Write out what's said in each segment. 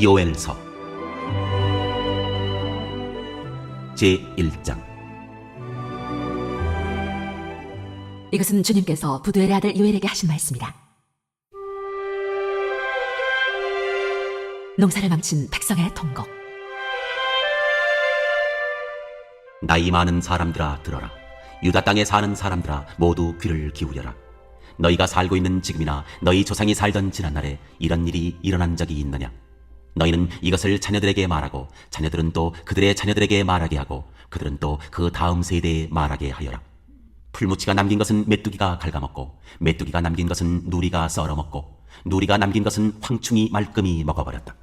요엘서 제1장. 이것은 주님께서 부두엘의 아들 요엘에게 하신 말씀이다. 농사를 망친 백성의 통곡. 나이 많은 사람들아 들어라. 유다 땅에 사는 사람들아 모두 귀를 기울여라. 너희가 살고 있는 지금이나 너희 조상이 살던 지난날에 이런 일이 일어난 적이 있느냐? 너희는 이것을 자녀들에게 말하고 자녀들은 또 그들의 자녀들에게 말하게 하고 그들은 또 그 다음 세대에 말하게 하여라. 풀무치가 남긴 것은 메뚜기가 갉아먹고 메뚜기가 남긴 것은 누리가 썰어먹고 누리가 남긴 것은 황충이 말끔히 먹어버렸다.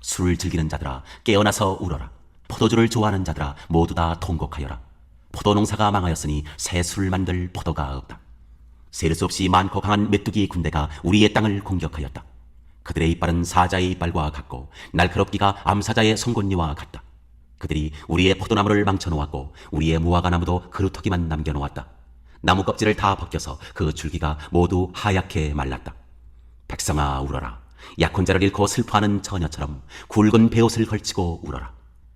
술을 즐기는 자들아 깨어나서 울어라. 포도주를 좋아하는 자들아 모두 다 통곡하여라. 포도농사가 망하였으니 새 술을 만들 포도가 없다. 세를 수 없이 많고 강한 메뚜기 군대가 우리의 땅을 공격하였다. 그들의 이빨은 사자의 이빨과 같고 날카롭기가 암사자의 송곳니와 같다. 그들이 우리의 포도나무를 망쳐놓았고 우리의 무화과나무도 그루터기만 남겨놓았다. 나무 껍질을 다 벗겨서 그 줄기가 모두 하얗게 말랐다. 백성아 울어라. 약혼자를 잃고 슬퍼하는 처녀처럼 굵은 베옷을 걸치고 울어라.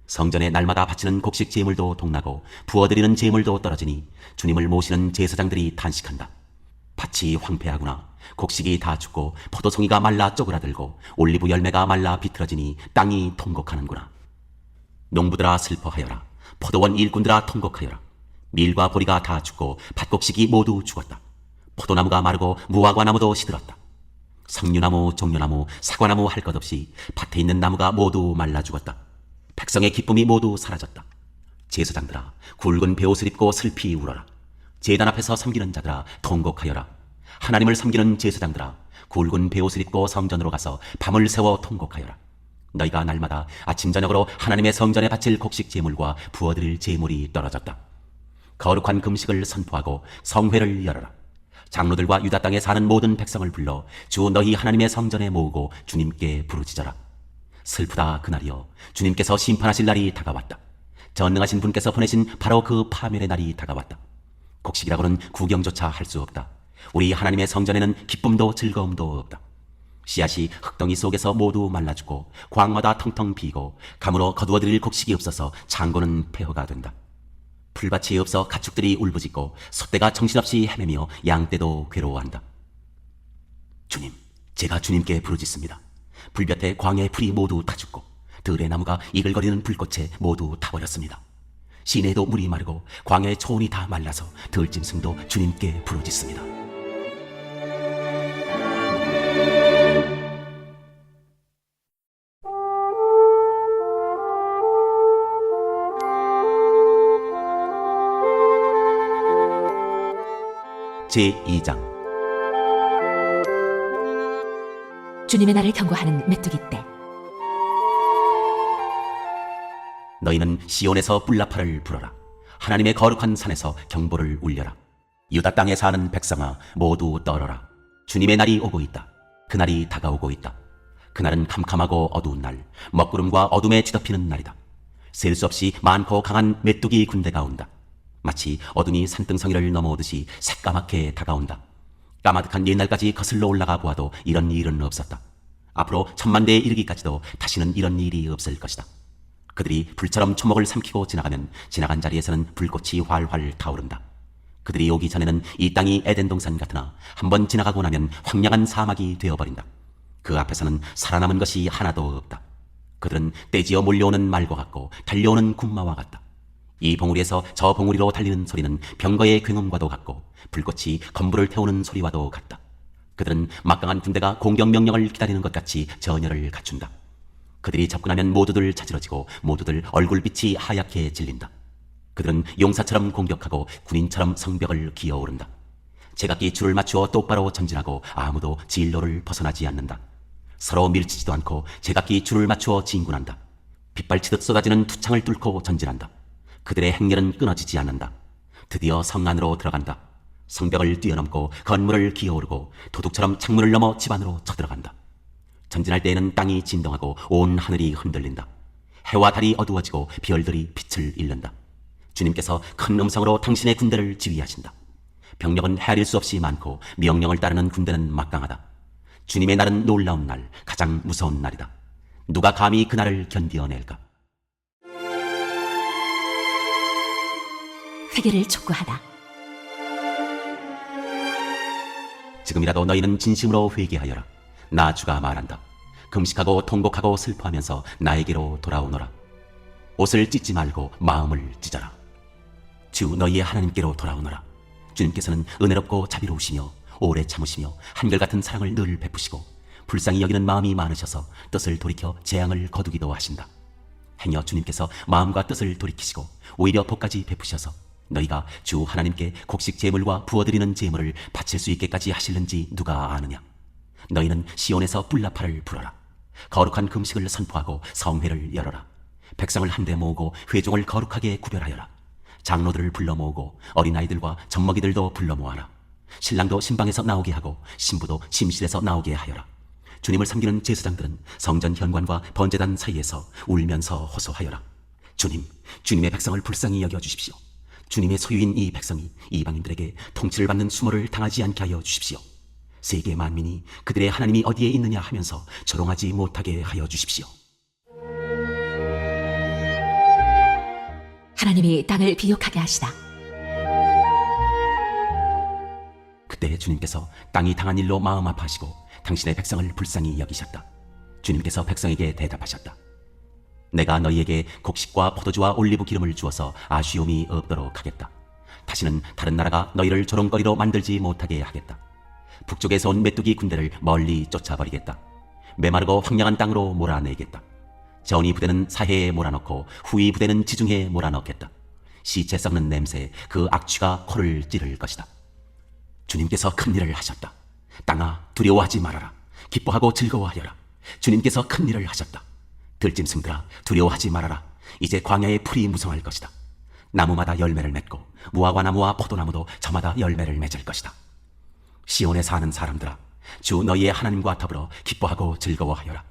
성전에 날마다 바치는 곡식 제물도 동나고 부어드리는 제물도 떨어지니 주님을 모시는 제사장들이 탄식한다. 밭이 황폐하구나. 곡식이 다 죽고 포도송이가 말라 쪼그라들고 올리브 열매가 말라 비틀어지니 땅이 통곡하는구나. 농부들아 슬퍼하여라. 포도원 일꾼들아 통곡하여라. 밀과 보리가 다 죽고 밭곡식이 모두 죽었다. 포도나무가 마르고 무화과나무도 시들었다. 석류나무, 종려나무, 사과나무 할 것 없이 밭에 있는 나무가 모두 말라 죽었다. 백성의 기쁨이 모두 사라졌다. 제사장들아 굵은 베옷을 입고 슬피 울어라. 제단 앞에서 섬기는 자들아 통곡하여라. 하나님을 섬기는 제사장들아 굵은 베옷을 입고 성전으로 가서 밤을 새워 통곡하여라. 너희가 날마다 아침 저녁으로 하나님의 성전에 바칠 곡식 제물과 부어드릴 제물이 떨어졌다. 거룩한 금식을 선포하고 성회를 열어라. 장로들과 유다 땅에 사는 모든 백성을 불러 주 너희 하나님의 성전에 모으고 주님께 부르짖어라. 슬프다 그날이여. 주님께서 심판하실 날이 다가왔다. 전능하신 분께서 보내신 바로 그 파멸의 날이 다가왔다. 곡식이라고는 구경조차 할 수 없다. 우리 하나님의 성전에는 기쁨도 즐거움도 없다. 씨앗이 흙덩이 속에서 모두 말라 죽고 광마다 텅텅 비고 감으로 거두어드릴 곡식이 없어서 창고는 폐허가 된다. 풀밭이 없어 가축들이 울부짖고 소떼가 정신없이 헤매며 양떼도 괴로워한다. 주님, 제가 주님께 부르짖습니다. 불볕에 광야의 풀이 모두 다 죽고 들의 나무가 이글거리는 불꽃에 모두 타버렸습니다. 시내에도 물이 마르고 광야의 초원이 다 말라서 들짐승도 주님께 부르짖습니다. 제2장. 주님의 날을 경고하는 메뚜기 떼. 너희는 시온에서 뿔나파를 불어라. 하나님의 거룩한 산에서 경보를 울려라. 유다 땅에 사는 백성아 모두 떨어라. 주님의 날이 오고 있다. 그날이 다가오고 있다. 그날은 캄캄하고 어두운 날, 먹구름과 어둠에 뒤덮이는 날이다. 셀 수 없이 많고 강한 메뚜기 군대가 온다. 마치 어둠이 산등성이를 넘어오듯이 새까맣게 다가온다. 까마득한 옛날까지 거슬러 올라가 보아도 이런 일은 없었다. 앞으로 천만대에 이르기까지도 다시는 이런 일이 없을 것이다. 그들이 불처럼 초목을 삼키고 지나가면 지나간 자리에서는 불꽃이 활활 타오른다. 그들이 오기 전에는 이 땅이 에덴 동산 같으나 한번 지나가고 나면 황량한 사막이 되어버린다. 그 앞에서는 살아남은 것이 하나도 없다. 그들은 떼지어 몰려오는 말과 같고 달려오는 군마와 같다. 이 봉우리에서 저 봉우리로 달리는 소리는 병거의 굉음과도 같고 불꽃이 건물을 태우는 소리와도 같다. 그들은 막강한 군대가 공격 명령을 기다리는 것 같이 전열을 갖춘다. 그들이 접근하면 모두들 자지러지고 모두들 얼굴빛이 하얗게 질린다. 그들은 용사처럼 공격하고 군인처럼 성벽을 기어오른다. 제각기 줄을 맞추어 똑바로 전진하고 아무도 진로를 벗어나지 않는다. 서로 밀치지도 않고 제각기 줄을 맞추어 진군한다. 빗발치듯 쏟아지는 투창을 뚫고 전진한다. 그들의 행렬은 끊어지지 않는다. 드디어 성 안으로 들어간다. 성벽을 뛰어넘고 건물을 기어오르고 도둑처럼 창문을 넘어 집 안으로 쳐들어간다. 전진할 때에는 땅이 진동하고 온 하늘이 흔들린다. 해와 달이 어두워지고 별들이 빛을 잃는다. 주님께서 큰 음성으로 당신의 군대를 지휘하신다. 병력은 헤아릴 수 없이 많고 명령을 따르는 군대는 막강하다. 주님의 날은 놀라운 날, 가장 무서운 날이다. 누가 감히 그날을 견디어낼까? 회개를 촉구하다. 지금이라도 너희는 진심으로 회개하여라. 나 주가 말한다. 금식하고 통곡하고 슬퍼하면서 나에게로 돌아오너라. 옷을 찢지 말고 마음을 찢어라. 주 너희의 하나님께로 돌아오너라. 주님께서는 은혜롭고 자비로우시며 오래 참으시며 한결같은 사랑을 늘 베푸시고 불쌍히 여기는 마음이 많으셔서 뜻을 돌이켜 재앙을 거두기도 하신다. 행여 주님께서 마음과 뜻을 돌이키시고 오히려 복까지 베푸셔서 너희가 주 하나님께 곡식 제물과 부어드리는 제물을 바칠 수 있게까지 하실는지 누가 아느냐? 너희는 시온에서 뿔나팔을 불어라. 거룩한 금식을 선포하고 성회를 열어라. 백성을 한데 모으고 회종을 거룩하게 구별하여라. 장로들을 불러 모으고 어린아이들과 젖먹이들도 불러 모아라. 신랑도 신방에서 나오게 하고 신부도 심실에서 나오게 하여라. 주님을 섬기는 제사장들은 성전 현관과 번제단 사이에서 울면서 호소하여라. 주님의 백성을 불쌍히 여겨주십시오. 주님의 소유인 이 백성이 이방인들에게 통치를 받는 수모를 당하지 않게 하여 주십시오. 세계 만민이 그들의 하나님이 어디에 있느냐 하면서 조롱하지 못하게 하여 주십시오. 하나님이 땅을 비옥하게 하시다. 그때 주님께서 땅이 당한 일로 마음 아파하시고 당신의 백성을 불쌍히 여기셨다. 주님께서 백성에게 대답하셨다. 내가 너희에게 곡식과 포도주와 올리브 기름을 주어서 아쉬움이 없도록 하겠다. 다시는 다른 나라가 너희를 조롱거리로 만들지 못하게 하겠다. 북쪽에서 온 메뚜기 군대를 멀리 쫓아버리겠다. 메마르고 황량한 땅으로 몰아내겠다. 전이 부대는 사해에 몰아넣고 후이 부대는 지중해에 몰아넣겠다. 시체 썩는 냄새에 그 악취가 코를 찌를 것이다. 주님께서 큰 일을 하셨다. 땅아, 두려워하지 말아라. 기뻐하고 즐거워하여라. 주님께서 큰 일을 하셨다. 들짐승들아, 두려워하지 말아라. 이제 광야의 풀이 무성할 것이다. 나무마다 열매를 맺고 무화과 나무와 포도나무도 저마다 열매를 맺을 것이다. 시온에 사는 사람들아, 주 너희의 하나님과 더불어 기뻐하고 즐거워하여라.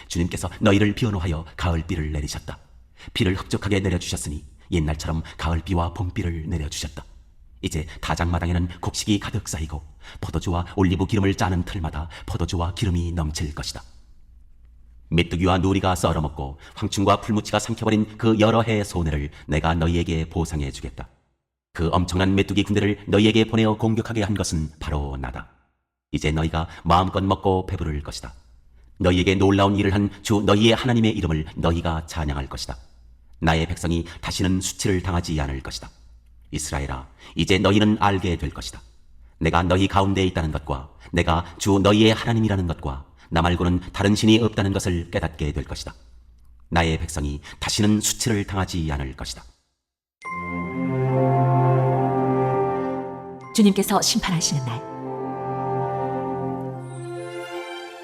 주님께서 너희를 변호하여 가을비를 내리셨다. 비를 흡족하게 내려주셨으니 옛날처럼 가을비와 봄비를 내려주셨다. 이제 다장마당에는 곡식이 가득 쌓이고 포도주와 올리브 기름을 짜는 틀마다 포도주와 기름이 넘칠 것이다. 메뚜기와 누리가 썰어먹고 황충과 풀무치가 삼켜버린 그 여러 해의 손해를 내가 너희에게 보상해 주겠다. 그 엄청난 메뚜기 군대를 너희에게 보내어 공격하게 한 것은 바로 나다. 이제 너희가 마음껏 먹고 배부를 것이다. 너희에게 놀라운 일을 한 주 너희의 하나님의 이름을 너희가 찬양할 것이다. 나의 백성이 다시는 수치를 당하지 않을 것이다. 이스라엘아, 이제 너희는 알게 될 것이다. 내가 너희 가운데 있다는 것과 내가 주 너희의 하나님이라는 것과 나 말고는 다른 신이 없다는 것을 깨닫게 될 것이다. 나의 백성이 다시는 수치를 당하지 않을 것이다. 주님께서 심판하시는 날.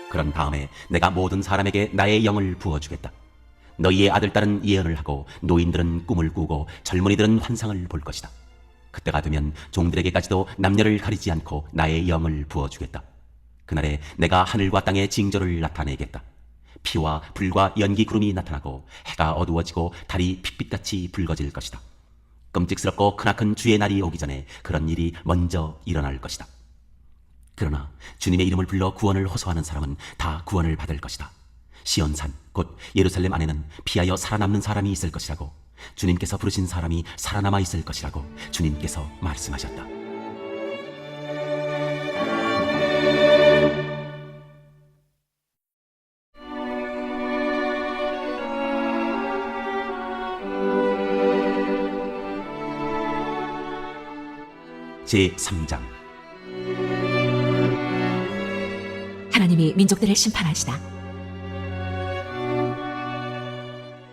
그런 다음에 내가 모든 사람에게 나의 영을 부어주겠다. 너희의 아들딸은 예언을 하고 노인들은 꿈을 꾸고 젊은이들은 환상을 볼 것이다. 그때가 되면 종들에게까지도 남녀를 가리지 않고 나의 영을 부어주겠다. 그날에 내가 하늘과 땅의 징조를 나타내겠다. 피와 불과 연기 구름이 나타나고 해가 어두워지고 달이 핏빛같이 붉어질 것이다. 끔찍스럽고 크나큰 주의 날이 오기 전에 그런 일이 먼저 일어날 것이다. 그러나 주님의 이름을 불러 구원을 호소하는 사람은 다 구원을 받을 것이다. 시온산 곧 예루살렘 안에는 피하여 살아남는 사람이 있을 것이라고, 주님께서 부르신 사람이 살아남아 있을 것이라고 주님께서 말씀하셨다. 제3장. 하나님이 민족들을 심판하시다.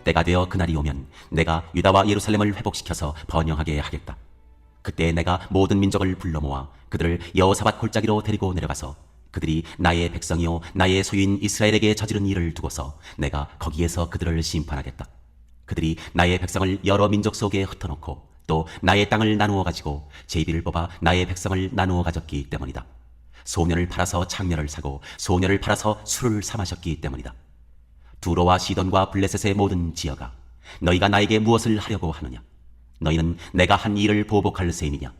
때가 되어 그날이 오면 내가 유다와 예루살렘을 회복시켜서 번영하게 하겠다. 그때 내가 모든 민족을 불러 모아 그들을 여호사밧 골짜기로 데리고 내려가서 그들이 나의 백성이요 나의 소유인 이스라엘에게 저지른 일을 두고서 내가 거기에서 그들을 심판하겠다. 그들이 나의 백성을 여러 민족 속에 흩어놓고 또 나의 땅을 나누어 가지고 제비를 뽑아 나의 백성을 나누어 가졌기 때문이다. 소년을 팔아서 창녀를 사고 소녀를 팔아서 술을 사 마셨기 때문이다. 두로와 시돈과 블레셋의 모든 지어가 너희가 나에게 무엇을 하려고 하느냐? 너희는 내가 한 일을 보복할 셈이냐?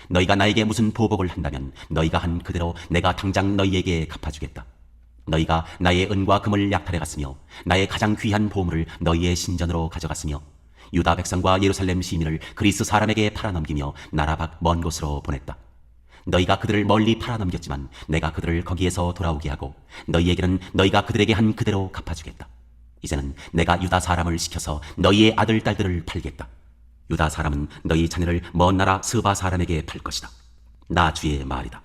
너희가 나에게 무슨 보복을 한다면 너희가 한 그대로 내가 당장 너희에게 갚아주겠다. 너희가 나의 은과 금을 약탈해 갔으며 나의 가장 귀한 보물을 너희의 신전으로 가져갔으며 유다 백성과 예루살렘 시민을 그리스 사람에게 팔아넘기며 나라 밖 먼 곳으로 보냈다. 너희가 그들을 멀리 팔아넘겼지만 내가 그들을 거기에서 돌아오게 하고 너희에게는 너희가 그들에게 한 그대로 갚아주겠다. 이제는 내가 유다 사람을 시켜서 너희의 아들, 딸들을 팔겠다. 유다 사람은 너희 자녀를 먼 나라 스바 사람에게 팔 것이다. 나 주의 말이다.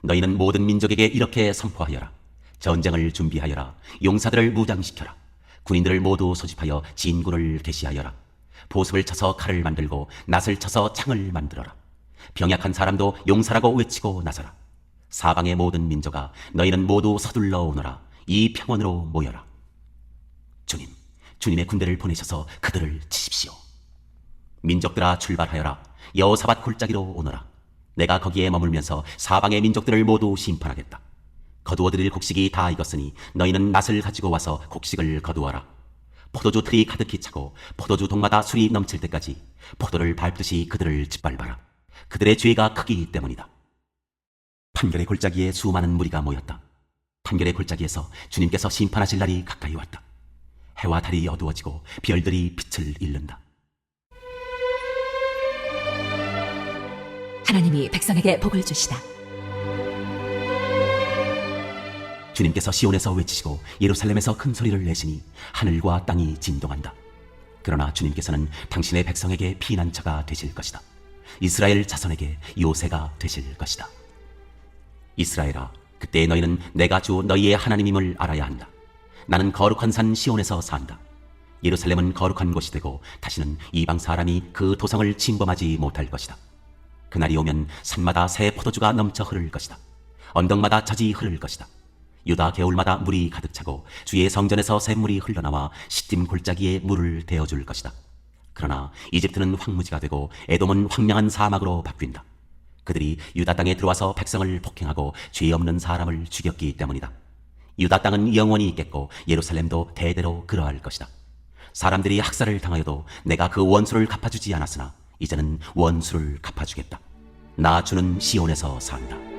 너희는 모든 민족에게 이렇게 선포하여라. 전쟁을 준비하여라. 용사들을 무장시켜라. 군인들을 모두 소집하여 진군을 개시하여라. 보습을 쳐서 칼을 만들고 낫을 쳐서 창을 만들어라. 병약한 사람도 용사라고 외치고 나서라. 사방의 모든 민족아, 너희는 모두 서둘러 오너라. 이 평원으로 모여라. 주님의 군대를 보내셔서 그들을 치십시오. 민족들아, 출발하여라. 여호사밧 골짜기로 오너라. 내가 거기에 머물면서 사방의 민족들을 모두 심판하겠다. 거두어드릴 곡식이 다 익었으니 너희는 낫을 가지고 와서 곡식을 거두어라. 포도주 틀이 가득히 차고 포도주 동마다 술이 넘칠 때까지 포도를 밟듯이 그들을 짓밟아라. 그들의 죄가 크기 때문이다. 판결의 골짜기에 수많은 무리가 모였다. 판결의 골짜기에서 주님께서 심판하실 날이 가까이 왔다. 해와 달이 어두워지고 별들이 빛을 잃는다. 하나님이 백성에게 복을 주시다. 주님께서 시온에서 외치시고 예루살렘에서 큰 소리를 내시니 하늘과 땅이 진동한다. 그러나 주님께서는 당신의 백성에게 피난처가 되실 것이다. 이스라엘 자손에게 요새가 되실 것이다. 이스라엘아, 그때 너희는 내가 주 너희의 하나님임을 알아야 한다. 나는 거룩한 산 시온에서 산다. 예루살렘은 거룩한 곳이 되고 다시는 이방 사람이 그 도성을 침범하지 못할 것이다. 그날이 오면 산마다 새 포도주가 넘쳐 흐를 것이다. 언덕마다 젖이 흐를 것이다. 유다 개울마다 물이 가득 차고 주의 성전에서 샘물이 흘러나와 시딤 골짜기에 물을 대어줄 것이다. 그러나 이집트는 황무지가 되고 에돔은 황량한 사막으로 바뀐다. 그들이 유다 땅에 들어와서 백성을 폭행하고 죄 없는 사람을 죽였기 때문이다. 유다 땅은 영원히 있겠고 예루살렘도 대대로 그러할 것이다. 사람들이 학살을 당하여도 내가 그 원수를 갚아주지 않았으나 이제는 원수를 갚아주겠다. 나 주는 시온에서 산다.